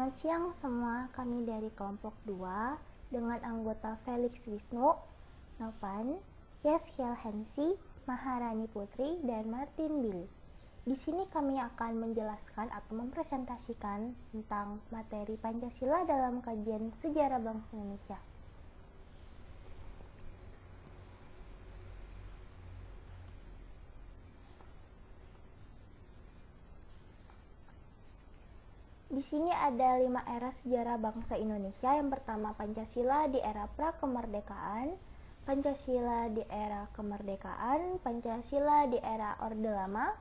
Selamat siang semua, kami dari kelompok 2 dengan anggota Felix Wisnu, Novan, Yeshiel Hensi, Maharani Putri, dan Martin Billy. Di sini kami akan menjelaskan atau mempresentasikan tentang materi Pancasila dalam kajian sejarah bangsa Indonesia. Di sini ada 5 era sejarah bangsa Indonesia. Yang pertama Pancasila di era pra-kemerdekaan, Pancasila di era kemerdekaan, Pancasila di era Orde Lama,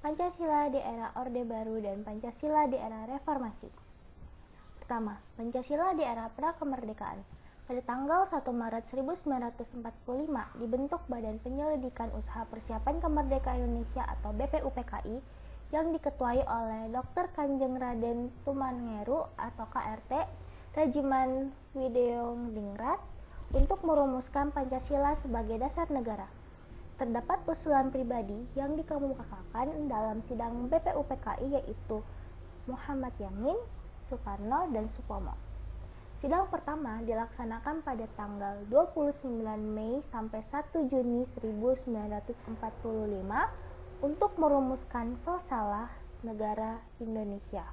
Pancasila di era Orde Baru, dan Pancasila di era Reformasi. Pertama, Pancasila di era pra-kemerdekaan. Pada tanggal 1 Maret 1945 dibentuk Badan Penyelidikan Usaha Persiapan Kemerdekaan Indonesia atau BPUPKI yang diketuai oleh Dr. Kanjeng Raden Tumangero atau KRT Regimen Wideongdingrat untuk merumuskan Pancasila sebagai dasar negara. Terdapat usulan pribadi yang dikemukakan dalam sidang BPUPKI yaitu Muhammad Yamin, Soekarno, dan Supomo. Sidang pertama dilaksanakan pada tanggal 29 Mei sampai 1 Juni 1945 untuk merumuskan falsalah negara Indonesia.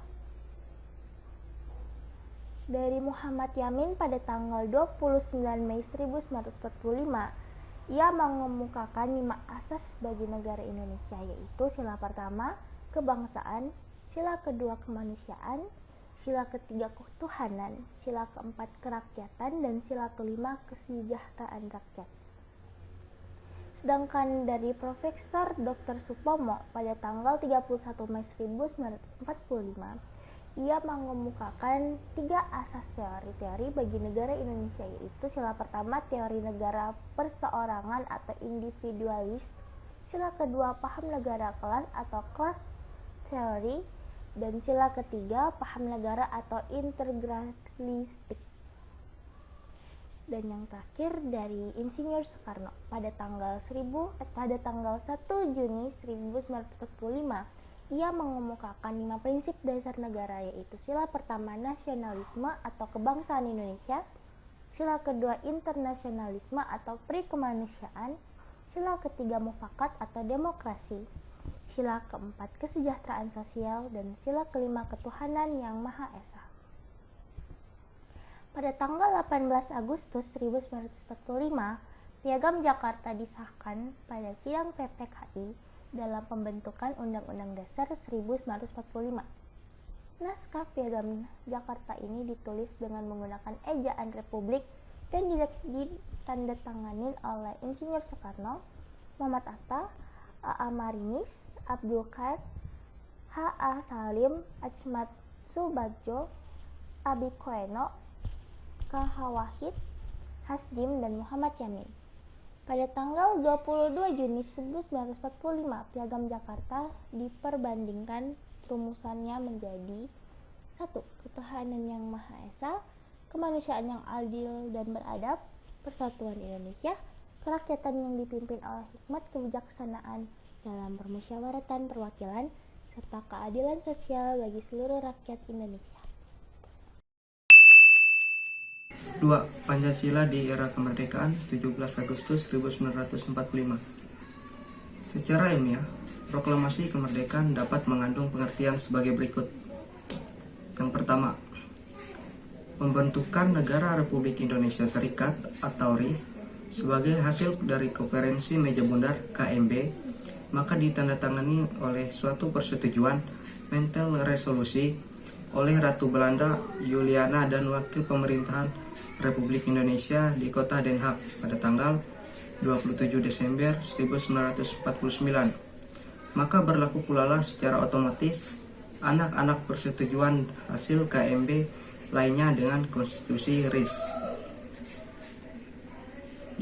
Dari Muhammad Yamin pada tanggal 29 Mei 1945, ia mengemukakan 5 asas bagi negara Indonesia, yaitu sila pertama, kebangsaan, sila kedua, kemanusiaan, sila ketiga, ketuhanan, sila keempat, kerakyatan, dan sila kelima, kesejahteraan rakyat. Sedangkan dari Profesor Dr. Supomo pada tanggal 31 Mei 1945, ia mengemukakan 3 asas teori bagi negara Indonesia, yaitu sila pertama teori negara perseorangan atau individualis, sila kedua paham negara kelas atau class theory, dan sila ketiga paham negara atau integralistik. Dan yang terakhir dari Insinyur Soekarno pada tanggal 1 Juni 1945, ia mengemukakan 5 prinsip dasar negara, yaitu sila pertama nasionalisme atau kebangsaan Indonesia, sila kedua internasionalisme atau prikemanusiaan, sila ketiga mufakat atau demokrasi, sila keempat kesejahteraan sosial, dan sila kelima ketuhanan yang Maha Esa. Pada tanggal 18 Agustus 1945, Piagam Jakarta disahkan pada sidang PPKI dalam pembentukan Undang-Undang Dasar 1945. Naskah Piagam Jakarta ini ditulis dengan menggunakan ejaan Republik dan ditandatangani oleh Insinyur Soekarno, Muhammad Atta, A.A. Marinis, Abdul Qadir, H.A. Salim, Achmad Subadjo, Abi Koeno, K.H. Wahid, Hasdim, dan Muhammad Yamin. Pada tanggal 22 Juni 1945, Piagam Jakarta diperbandingkan rumusannya menjadi 1. Ketuhanan yang Maha Esa, kemanusiaan yang adil dan beradab, persatuan Indonesia, kerakyatan yang dipimpin oleh hikmat kebijaksanaan dalam permusyawaratan perwakilan, serta keadilan sosial bagi seluruh rakyat Indonesia. 2. Pancasila di era kemerdekaan 17 Agustus 1945. Secara ilmiah, proklamasi kemerdekaan dapat mengandung pengertian sebagai berikut. Yang pertama, pembentukan Negara Republik Indonesia Serikat atau RIS sebagai hasil dari konferensi meja bundar KMB, maka ditandatangani oleh suatu persetujuan mental resolusi oleh Ratu Belanda Juliana dan Wakil Pemerintahan Republik Indonesia di kota Den Haag pada tanggal 27 Desember 1949. Maka berlaku pula secara otomatis anak-anak persetujuan hasil KMB lainnya dengan konstitusi RIS.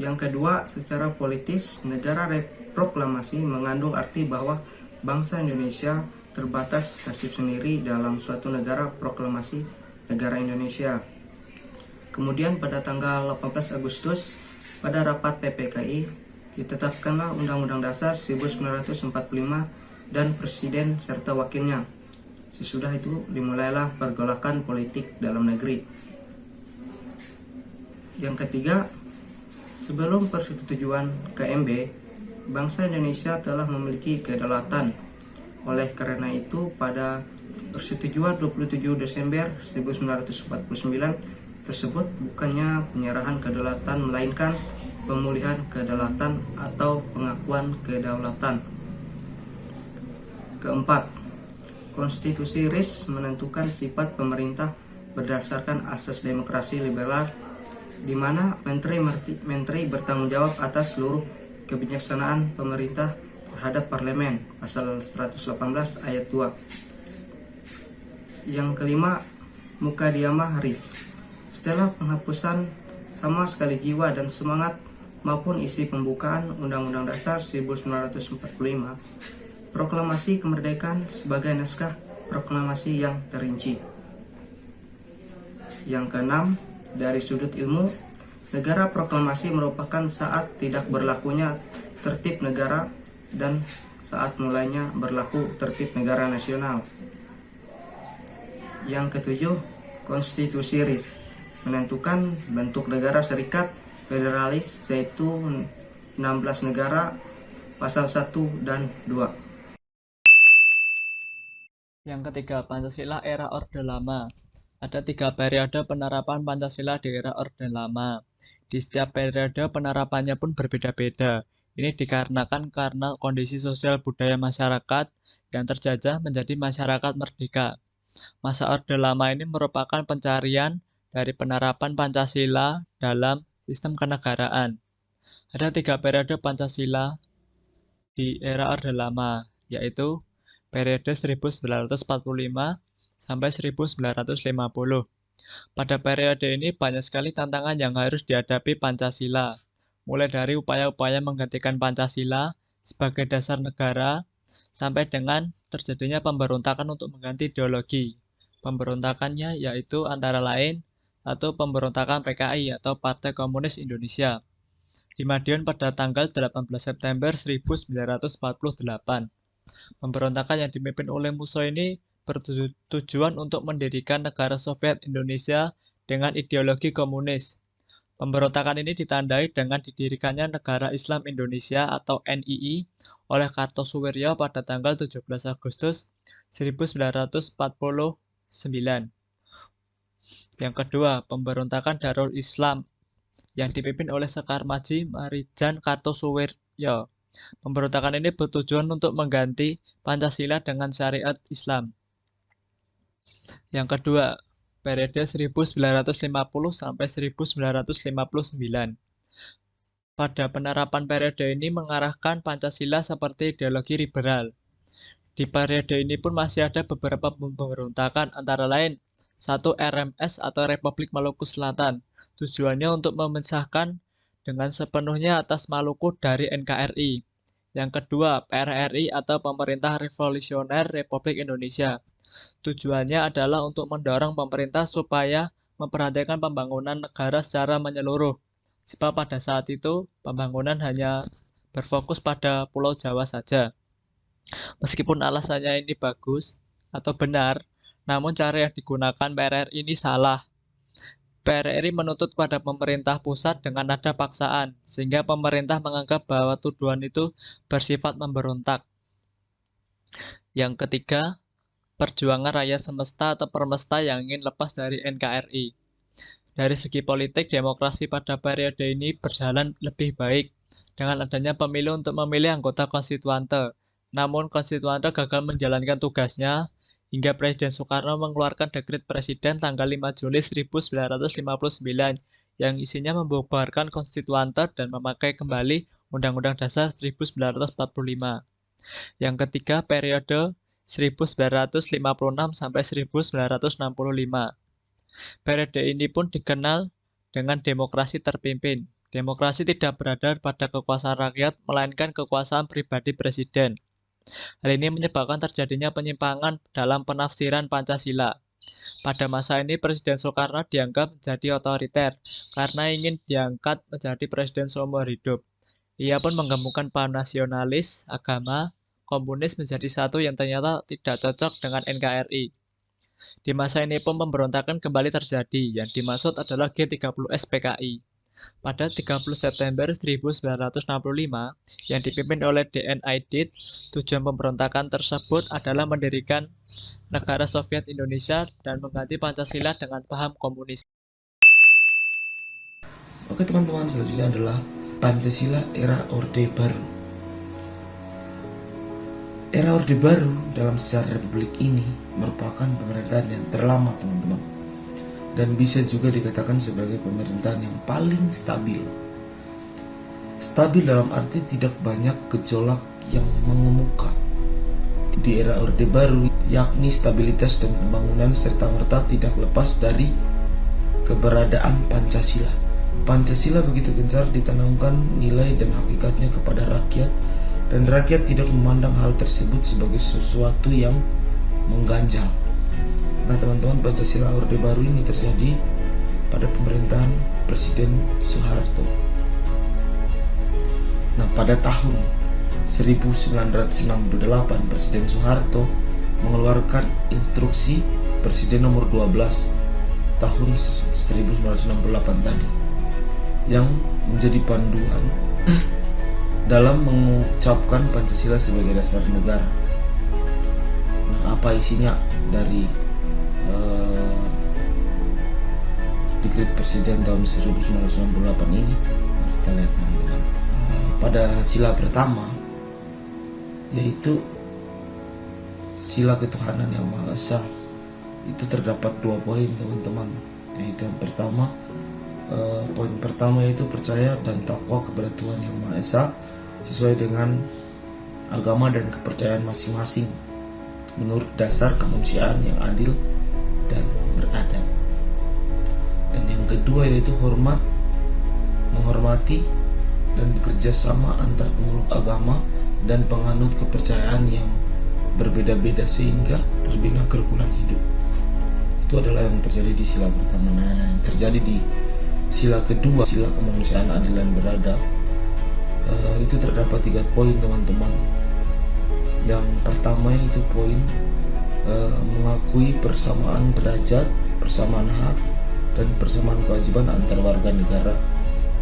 Yang kedua, secara politis, negara proklamasi mengandung arti bahwa bangsa Indonesia terbatas nasib sendiri dalam suatu negara proklamasi negara Indonesia. Kemudian pada tanggal 18 Agustus pada rapat PPKI ditetapkanlah Undang-Undang Dasar 1945 dan Presiden serta wakilnya. Sesudah itu dimulailah pergolakan politik dalam negeri. Yang ketiga, sebelum persetujuan KMB, bangsa Indonesia telah memiliki kedaulatan. Oleh karena itu, pada persetujuan 27 Desember 1949 tersebut bukannya penyerahan kedaulatan melainkan pemulihan kedaulatan atau pengakuan kedaulatan. Keempat, Konstitusi RIS menentukan sifat pemerintah berdasarkan asas demokrasi liberal, di mana menteri bertanggung jawab atas seluruh kebijaksanaan pemerintah terhadap parlemen, pasal 118 ayat 2. Yang kelima, Mukadimah RIS. Setelah penghapusan sama sekali jiwa dan semangat maupun isi pembukaan Undang-Undang Dasar 1945, proklamasi kemerdekaan sebagai naskah proklamasi yang terinci. Yang keenam, dari sudut ilmu, negara proklamasi merupakan saat tidak berlakunya tertib negara dan saat mulainya berlaku tertib negara nasional. Yang ketujuh, Konstitusi RIS menentukan bentuk negara serikat federalis, yaitu 16 negara, pasal 1 dan 2. Yang ketiga, Pancasila era Orde Lama. Ada 3 periode penerapan Pancasila di era Orde Lama. Di setiap periode penerapannya pun berbeda-beda. Ini dikarenakan karena kondisi sosial budaya masyarakat yang terjajah menjadi masyarakat merdeka. Masa Orde Lama ini merupakan pencarian dari penerapan Pancasila dalam sistem kenegaraan. Ada 3 periode Pancasila di era Orde Lama, yaitu periode 1945 sampai 1950. Pada periode ini banyak sekali tantangan yang harus dihadapi Pancasila, mulai dari upaya-upaya menggantikan Pancasila sebagai dasar negara, sampai dengan terjadinya pemberontakan untuk mengganti ideologi. Pemberontakannya yaitu antara lain satu, pemberontakan PKI atau Partai Komunis Indonesia di Madiun pada tanggal 18 September 1948. Pemberontakan yang dipimpin oleh Mussolini bertujuan untuk mendirikan negara Soviet Indonesia dengan ideologi komunis. Pemberontakan ini ditandai dengan didirikannya Negara Islam Indonesia atau NII oleh Kartosuwiryo pada tanggal 17 Agustus 1949. Yang kedua, pemberontakan Darul Islam yang dipimpin oleh Sekar Maji Marijan Kartosuwiryo. Pemberontakan ini bertujuan untuk mengganti Pancasila dengan syariat Islam. Yang kedua, periode 1950 sampai 1959. Pada penerapan periode ini mengarahkan Pancasila seperti ideologi liberal. Di periode ini pun masih ada beberapa pemberontakan, antara lain satu, RMS atau Republik Maluku Selatan. Tujuannya untuk memisahkan dengan sepenuhnya atas Maluku dari NKRI. Yang kedua, PRRI atau Pemerintah Revolusioner Republik Indonesia. Tujuannya adalah untuk mendorong pemerintah supaya memperhatikan pembangunan negara secara menyeluruh. Sebab pada saat itu pembangunan hanya berfokus pada Pulau Jawa saja. Meskipun alasannya ini bagus atau benar, namun cara yang digunakan PRRI ini salah. PRRI menuntut pada pemerintah pusat dengan nada paksaan, sehingga pemerintah menganggap bahwa tuduhan itu bersifat memberontak. Yang ketiga, perjuangan rakyat semesta atau permesta yang ingin lepas dari NKRI. Dari segi politik, demokrasi pada periode ini berjalan lebih baik dengan adanya pemilu untuk memilih anggota konstituante. Namun konstituante gagal menjalankan tugasnya hingga Presiden Soekarno mengeluarkan dekret Presiden tanggal 5 Juli 1959 yang isinya membubarkan konstituante dan memakai kembali Undang-Undang Dasar 1945. Yang ketiga, periode 1956 sampai 1965. Periode ini pun dikenal dengan demokrasi terpimpin. Demokrasi tidak berada pada kekuasaan rakyat, melainkan kekuasaan pribadi presiden. Hal ini menyebabkan terjadinya penyimpangan dalam penafsiran Pancasila. Pada masa ini, Presiden Soekarno dianggap menjadi otoriter karena ingin diangkat menjadi presiden seumur hidup. Ia pun menggabungkan paham nasionalis, agama, komunis menjadi satu yang ternyata tidak cocok dengan NKRI. Di masa ini pun pemberontakan kembali terjadi, yang dimaksud adalah G30S PKI. Pada 30 September 1965, yang dipimpin oleh DN Aidit, tujuan pemberontakan tersebut adalah mendirikan negara Soviet Indonesia dan mengganti Pancasila dengan paham komunis. Oke teman-teman, selanjutnya adalah Pancasila era Orde Baru. Era Orde Baru dalam sejarah Republik ini merupakan pemerintahan yang terlama teman-teman, dan bisa juga dikatakan sebagai pemerintahan yang paling stabil. Stabil dalam arti tidak banyak gejolak yang mengemuka. Di era Orde Baru, yakni stabilitas dan pembangunan serta-merta tidak lepas dari keberadaan Pancasila. Pancasila begitu gencar ditanamkan nilai dan hakikatnya kepada rakyat, dan rakyat tidak memandang hal tersebut sebagai sesuatu yang mengganjal. Nah teman-teman, Pancasila Orde Baru ini terjadi pada pemerintahan Presiden Soeharto. Nah pada tahun 1968 Presiden Soeharto mengeluarkan instruksi Presiden nomor 12 tahun 1968 tadi, yang menjadi panduan dalam mengucapkan Pancasila sebagai dasar negara. Nah apa isinya dari Dekret Presiden tahun 1998 ini? Mari kita lihat teman-teman. Pada sila pertama, yaitu sila ketuhanan yang Maha Esa, itu terdapat 2 poin teman-teman. Yaitu yang pertama, poin pertama yaitu percaya dan takwa kepada Tuhan yang Maha Esa sesuai dengan agama dan kepercayaan masing-masing menurut dasar kemanusiaan yang adil dan beradab. Dan yang kedua yaitu menghormati dan bekerja sama antar pemeluk agama dan penganut kepercayaan yang berbeda-beda sehingga terbina kerukunan hidup. Itu adalah yang terjadi di sila pertama. Nah, yang terjadi di sila kedua, sila kemanusiaan adil dan beradab, itu terdapat 3 poin teman-teman. Yang pertama itu poin mengakui persamaan derajat, persamaan hak, dan persamaan kewajiban antar warga negara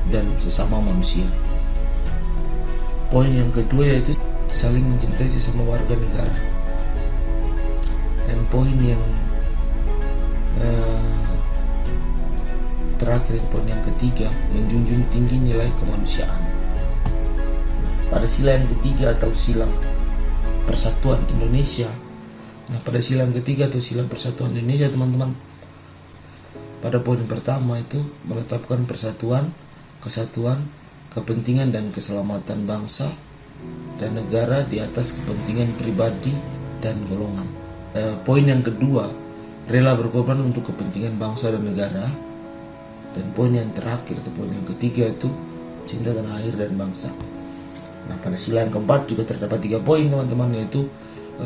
dan sesama manusia. Poin yang kedua yaitu saling mencintai sesama warga negara. Dan poin yang terakhir, poin yang ketiga, menjunjung tinggi nilai kemanusiaan. Pada sila yang ketiga atau sila Persatuan Indonesia. Nah pada sila yang ketiga atau sila Persatuan Indonesia teman-teman, pada poin pertama itu menetapkan persatuan, kesatuan, kepentingan dan keselamatan bangsa dan negara di atas kepentingan pribadi dan golongan. Poin yang kedua, rela berkorban untuk kepentingan bangsa dan negara. Dan poin yang terakhir atau poin yang ketiga itu cinta tanah air dan bangsa. Nah pada sila yang keempat juga terdapat 3 poin teman-teman, yaitu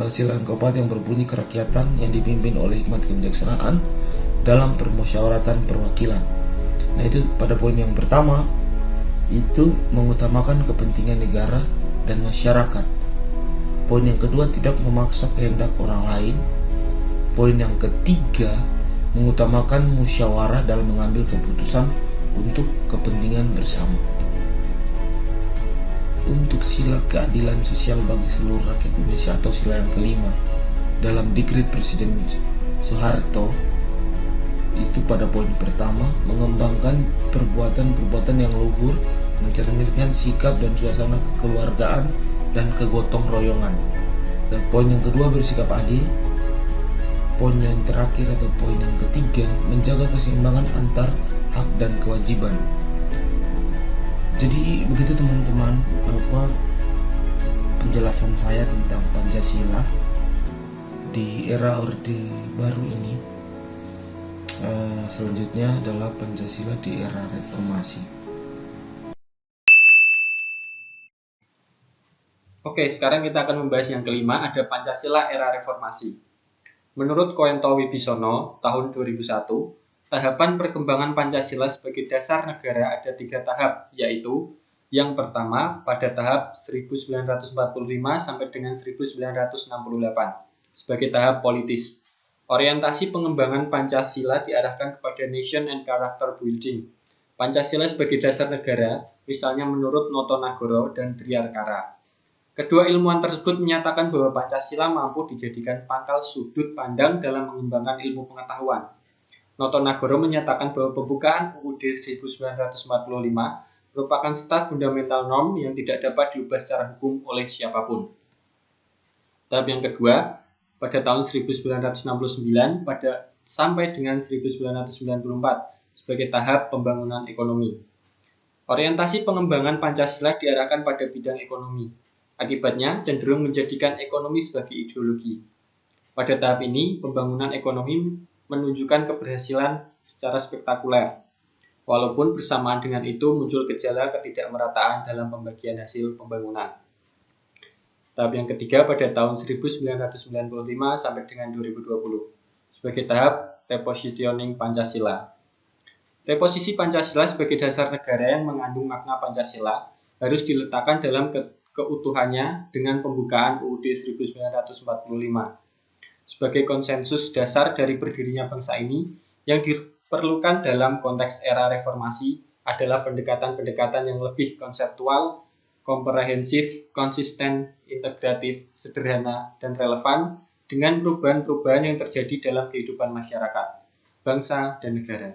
sila yang keempat yang berbunyi kerakyatan yang dipimpin oleh hikmat kebijaksanaan dalam permusyawaratan perwakilan. Nah itu pada poin yang pertama itu mengutamakan kepentingan negara dan masyarakat. Poin yang kedua tidak memaksa kehendak orang lain. Poin yang ketiga mengutamakan musyawarah dalam mengambil keputusan untuk kepentingan bersama. Untuk sila keadilan sosial bagi seluruh rakyat Indonesia atau sila yang kelima dalam Dekret Presiden Soeharto, itu pada poin pertama mengembangkan perbuatan-perbuatan yang luhur, mencerminkan sikap dan suasana kekeluargaan dan kegotong royongan. Dan poin yang kedua bersikap adil. Poin yang terakhir atau poin yang ketiga menjaga keseimbangan antar hak dan kewajiban. Jadi begitu teman-teman penjelasan saya tentang Pancasila di era Orde Baru ini. Selanjutnya adalah Pancasila di era Reformasi. Oke, sekarang kita akan membahas yang kelima, ada Pancasila era Reformasi. Menurut Koento Wibisono tahun 2001, tahapan perkembangan Pancasila sebagai dasar negara ada 3 tahap, yaitu Yang pertama pada tahap 1945 sampai dengan 1968 sebagai tahap politis. Orientasi pengembangan Pancasila diarahkan kepada nation and character building. Pancasila sebagai dasar negara, misalnya menurut Noto Nagoro dan Triarkara. Kedua ilmuwan tersebut menyatakan bahwa Pancasila mampu dijadikan pangkal sudut pandang dalam mengembangkan ilmu pengetahuan. Noto Nagoro menyatakan bahwa pembukaan UUD 1945 merupakan start fundamental norm yang tidak dapat diubah secara hukum oleh siapapun. Tahap yang kedua, pada tahun 1969 sampai dengan 1994 sebagai tahap pembangunan ekonomi. Orientasi pengembangan Pancasila diarahkan pada bidang ekonomi. Akibatnya cenderung menjadikan ekonomi sebagai ideologi. Pada tahap ini, pembangunan ekonomi menunjukkan keberhasilan secara spektakuler. Walaupun bersamaan dengan itu muncul gejala ketidakmerataan dalam pembagian hasil pembangunan. Tahap yang ketiga pada tahun 1995 sampai dengan 2020 sebagai tahap repositioning Pancasila. Reposisi Pancasila sebagai dasar negara yang mengandung makna Pancasila harus diletakkan dalam keutuhannya dengan pembukaan UUD 1945 sebagai konsensus dasar dari berdirinya bangsa ini. Yang diperlukan dalam konteks era reformasi adalah pendekatan-pendekatan yang lebih konseptual, komprehensif, konsisten, integratif, sederhana, dan relevan dengan perubahan-perubahan yang terjadi dalam kehidupan masyarakat, bangsa, dan negara.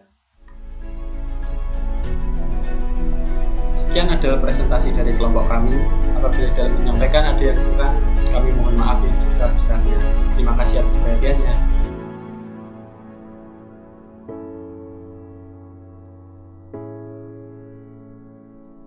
Sekian adalah presentasi dari kelompok kami. Apabila dalam menyampaikan ada yang kurang, kami mohon maaf yang sebesar-besarnya. Terima kasih atas perhatiannya.